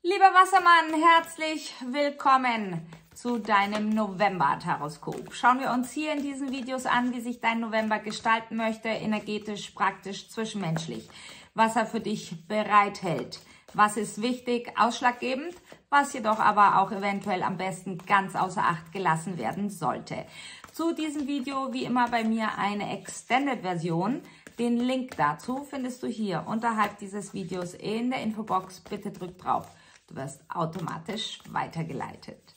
Lieber Wassermann, herzlich willkommen zu deinem November-Taroskop. Schauen wir uns hier in diesen Videos an, wie sich dein November gestalten möchte, energetisch, praktisch, zwischenmenschlich. Was er für dich bereithält. Was ist wichtig, ausschlaggebend, was jedoch aber auch eventuell am besten ganz außer Acht gelassen werden sollte. Zu diesem Video wie immer bei mir eine Extended-Version. Den Link dazu findest du hier unterhalb dieses Videos in der Infobox. Bitte drück drauf. Du wirst automatisch weitergeleitet.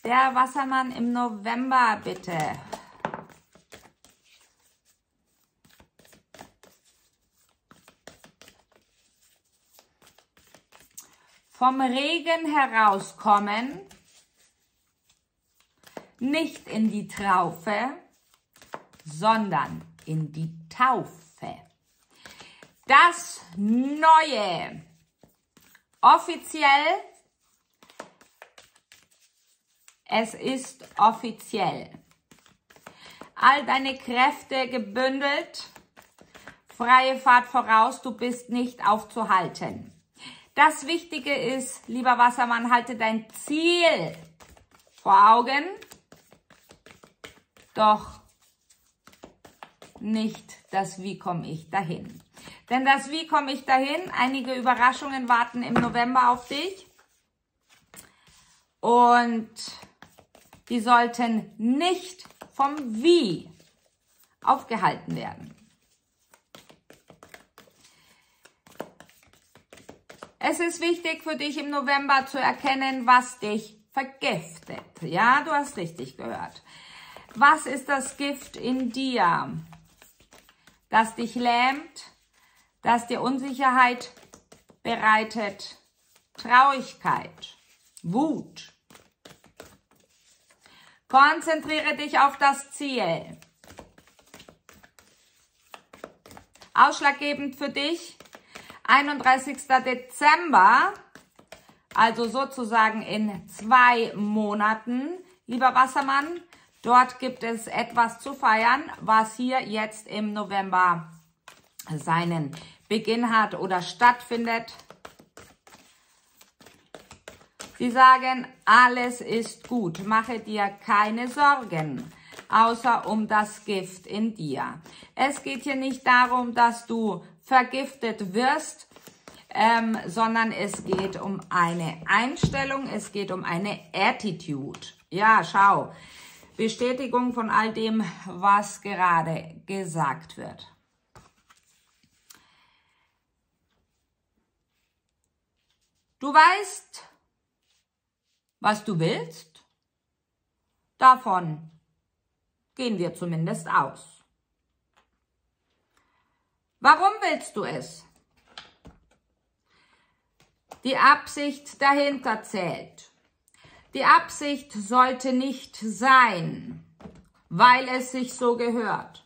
Der Wassermann im November, bitte. Vom Regen herauskommen, nicht in die Traufe, sondern in die Taufe. Das Neue. Offiziell. Es ist offiziell. All deine Kräfte gebündelt. Freie Fahrt voraus, du bist nicht aufzuhalten. Das Wichtige ist, lieber Wassermann, halte dein Ziel vor Augen, doch nicht das Wie komme ich dahin. Denn das Wie komme ich dahin, einige Überraschungen warten im November auf dich und die sollten nicht vom Wie aufgehalten werden. Es ist wichtig für dich im November zu erkennen, was dich vergiftet. Ja, du hast richtig gehört. Was ist das Gift in dir, das dich lähmt, das dir Unsicherheit bereitet, Traurigkeit, Wut? Konzentriere dich auf das Ziel. Ausschlaggebend für dich, 31. Dezember, also sozusagen in 2 Monaten, lieber Wassermann, dort gibt es etwas zu feiern, was hier jetzt im November seinen Beginn hat oder stattfindet. Sie sagen, alles ist gut, mache dir keine Sorgen, außer um das Gift in dir. Es geht hier nicht darum, dass du vergiftet wirst, sondern es geht um eine Einstellung, es geht um eine Attitude. Ja, schau, Bestätigung von all dem, was gerade gesagt wird. Du weißt, was du willst? Davon gehen wir zumindest aus. Warum willst du es? Die Absicht dahinter zählt. Die Absicht sollte nicht sein, weil es sich so gehört,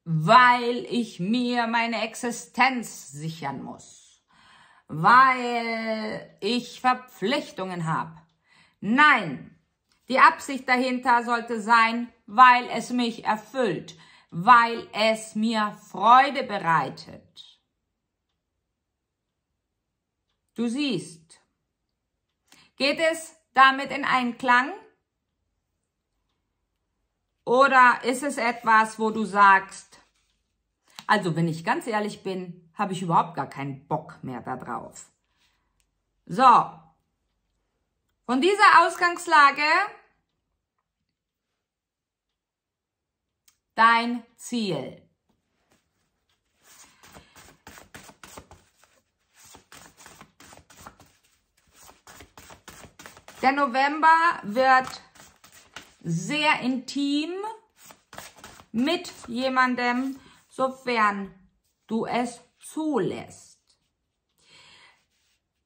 weil ich mir meine Existenz sichern muss, weil ich Verpflichtungen habe. Nein, die Absicht dahinter sollte sein, weil es mich erfüllt, weil es mir Freude bereitet. Du siehst, geht es damit in Einklang? Oder ist es etwas, wo du sagst, also wenn ich ganz ehrlich bin, habe ich überhaupt gar keinen Bock mehr darauf. So, von dieser Ausgangslage dein Ziel. Der November wird sehr intim mit jemandem, sofern du es zulässt.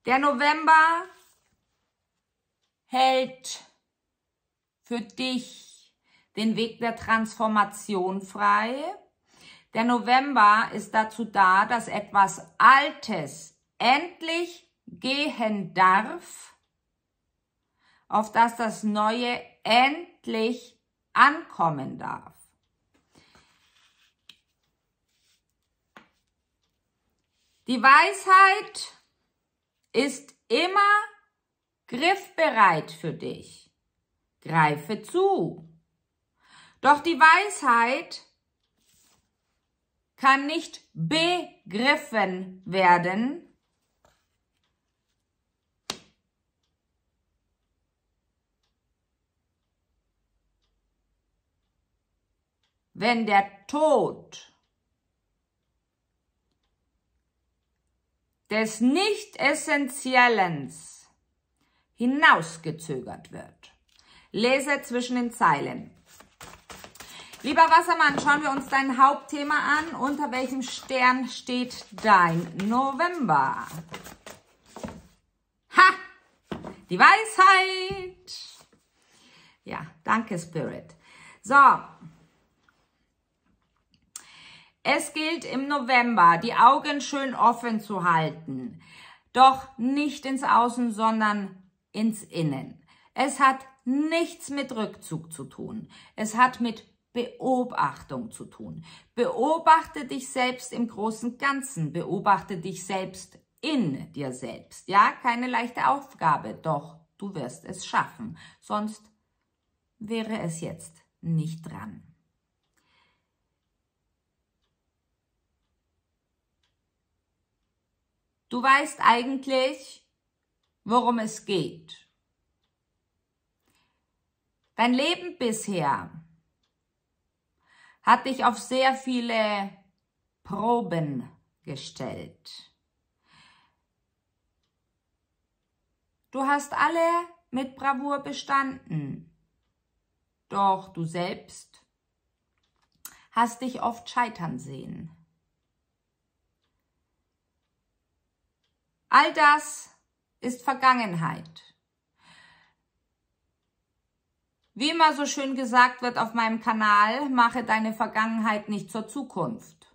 Der November hält für dich den Weg der Transformation frei. Der November ist dazu da, dass etwas Altes endlich gehen darf, auf das das Neue endlich ankommen darf. Die Weisheit ist immer griffbereit für dich. Greife zu. Doch die Weisheit kann nicht begriffen werden, wenn der Tod des Nicht-Essentiellen hinausgezögert wird. Lese zwischen den Zeilen. Lieber Wassermann, schauen wir uns dein Hauptthema an. Unter welchem Stern steht dein November? Ha! Die Weisheit! Ja, danke Spirit. So. Es gilt im November, die Augen schön offen zu halten. Doch nicht ins Außen, sondern ins Innen. Es hat nichts mit Rückzug zu tun. Es hat mit Beobachtung zu tun. Beobachte dich selbst im großen Ganzen. Beobachte dich selbst in dir selbst. Ja, keine leichte Aufgabe, doch du wirst es schaffen. Sonst wäre es jetzt nicht dran. Du weißt eigentlich, worum es geht. Dein Leben bisher hat dich auf sehr viele Proben gestellt. Du hast alle mit Bravour bestanden, doch du selbst hast dich oft scheitern sehen. All das ist Vergangenheit. Wie immer so schön gesagt wird auf meinem Kanal, mache deine Vergangenheit nicht zur Zukunft.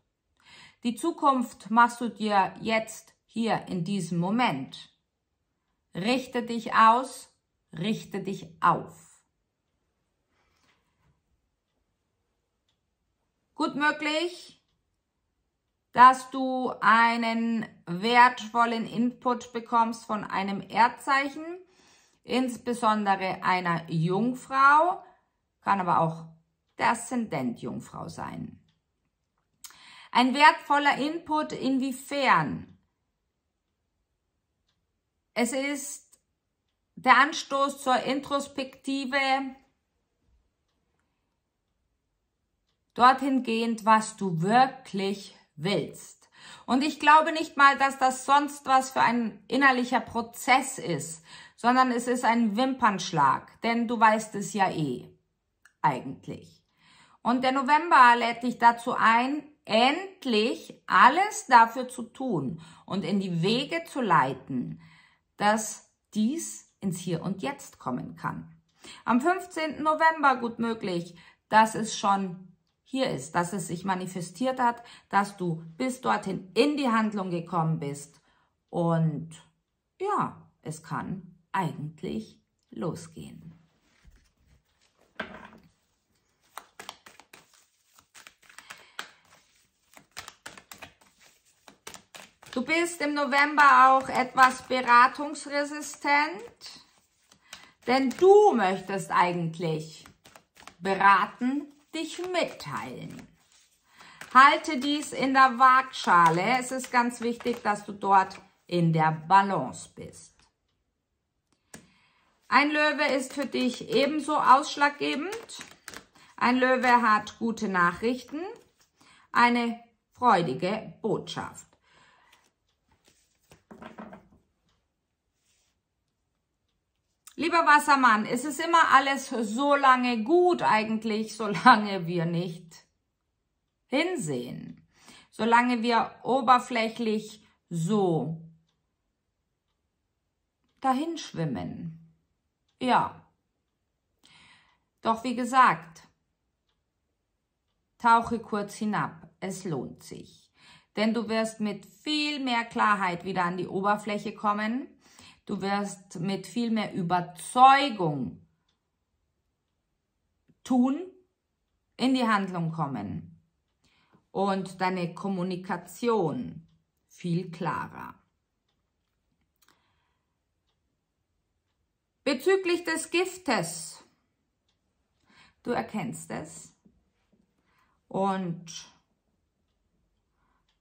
Die Zukunft machst du dir jetzt, hier in diesem Moment. Richte dich aus, richte dich auf. Gut möglich, dass du einen wertvollen Input bekommst von einem Erdzeichen, insbesondere einer Jungfrau, kann aber auch der Aszendent Jungfrau sein. Ein wertvoller Input inwiefern? Es ist der Anstoß zur Introspektive, dorthin gehend, was du wirklich willst. Und ich glaube nicht mal, dass das sonst was für ein innerlicher Prozess ist, sondern es ist ein Wimpernschlag, denn du weißt es ja eh, eigentlich. Und der November lädt dich dazu ein, endlich alles dafür zu tun und in die Wege zu leiten, dass dies ins Hier und Jetzt kommen kann. Am 15. November gut möglich, dass es schon hier ist, dass es sich manifestiert hat, dass du bis dorthin in die Handlung gekommen bist und ja, es kann eigentlich losgehen. Du bist im November auch etwas beratungsresistent, denn du möchtest eigentlich beraten, dich mitteilen. Halte dies in der Waagschale. Es ist ganz wichtig, dass du dort in der Balance bist. Ein Löwe ist für dich ebenso ausschlaggebend. Ein Löwe hat gute Nachrichten, eine freudige Botschaft. Lieber Wassermann, es ist immer alles so lange gut eigentlich, solange wir nicht hinsehen. Solange wir oberflächlich so dahinschwimmen. Ja. Doch wie gesagt, tauche kurz hinab. Es lohnt sich. Denn du wirst mit viel mehr Klarheit wieder an die Oberfläche kommen. Du wirst mit viel mehr Überzeugung tun, in die Handlung kommen und deine Kommunikation viel klarer. Bezüglich des Giftes, du erkennst es und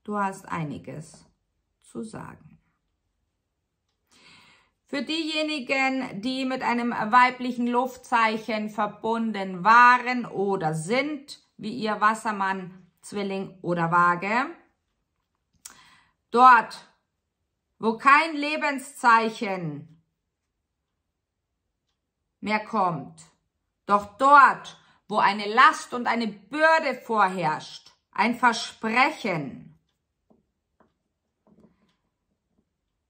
du hast einiges zu sagen. Für diejenigen, die mit einem weiblichen Luftzeichen verbunden waren oder sind, wie ihr Wassermann, Zwilling oder Waage, dort, wo kein Lebenszeichen mehr kommt, doch dort, wo eine Last und eine Bürde vorherrscht, ein Versprechen,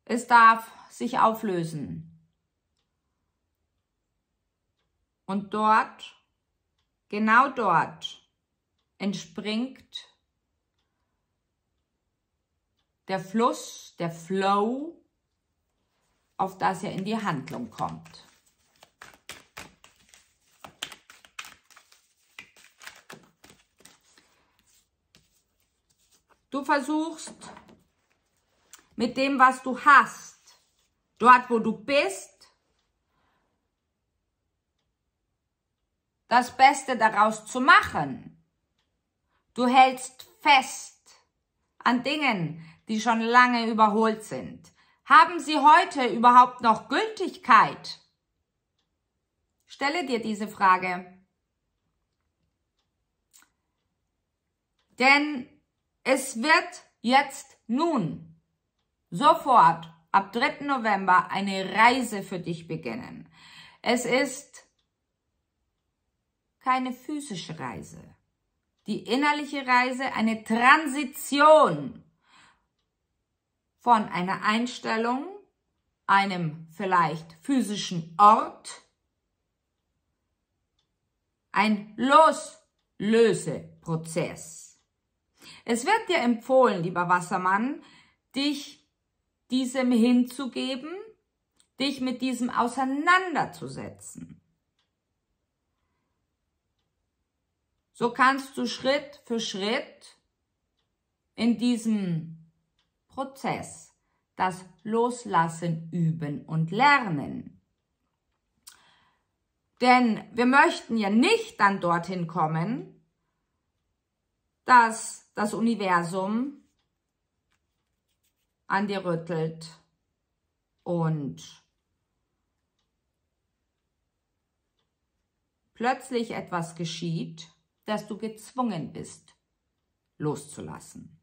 es darf sich auflösen. Und dort, genau dort, entspringt der Fluss, der Flow, auf das er in die Handlung kommt. Du versuchst mit dem, was du hast, dort, wo du bist, das Beste daraus zu machen. Du hältst fest an Dingen, die schon lange überholt sind. Haben sie heute überhaupt noch Gültigkeit? Stelle dir diese Frage. Denn es wird jetzt nun sofort ab 3. November eine Reise für dich beginnen. Es ist keine physische Reise. Die innerliche Reise, eine Transition von einer Einstellung, einem vielleicht physischen Ort, ein Loslöseprozess. Es wird dir empfohlen, lieber Wassermann, dich diesem hinzugeben, dich mit diesem auseinanderzusetzen. So kannst du Schritt für Schritt in diesem Prozess das Loslassen üben und lernen. Denn wir möchten ja nicht dann dorthin kommen, dass das Universum an dir rüttelt und plötzlich etwas geschieht, dass du gezwungen bist, loszulassen.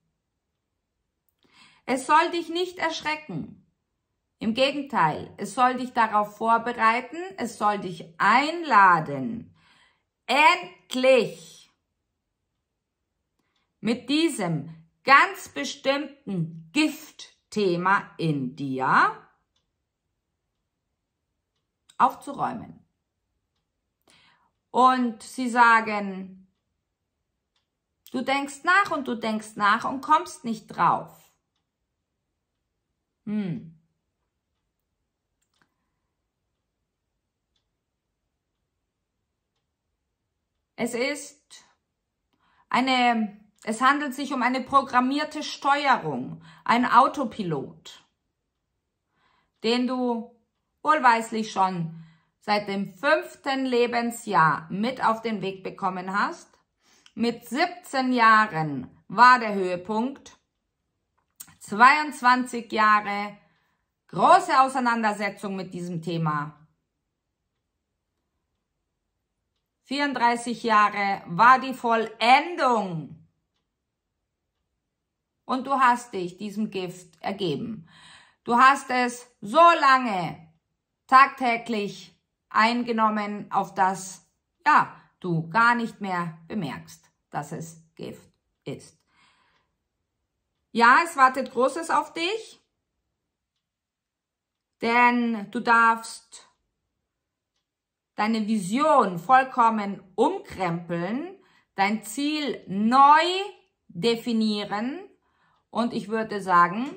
Es soll dich nicht erschrecken. Im Gegenteil, es soll dich darauf vorbereiten, es soll dich einladen, endlich mit diesem ganz bestimmten Giftthema in dir aufzuräumen. Und sie sagen, du denkst nach und kommst nicht drauf. Es handelt sich um eine programmierte Steuerung, ein Autopilot, den du wohlweislich schon seit dem 5. Lebensjahr mit auf den Weg bekommen hast. Mit 17 Jahren war der Höhepunkt, 22 Jahre große Auseinandersetzung mit diesem Thema. 34 Jahre war die Vollendung. Und du hast dich diesem Gift ergeben. Du hast es so lange tagtäglich eingenommen, auf das du gar nicht mehr bemerkst, dass es Gift ist. Ja, es wartet Großes auf dich, denn du darfst deine Vision vollkommen umkrempeln, dein Ziel neu definieren und ich würde sagen,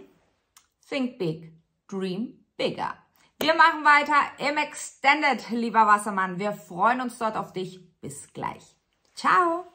think big, dream bigger. Wir machen weiter im Extended, lieber Wassermann. Wir freuen uns dort auf dich. Bis gleich. Ciao.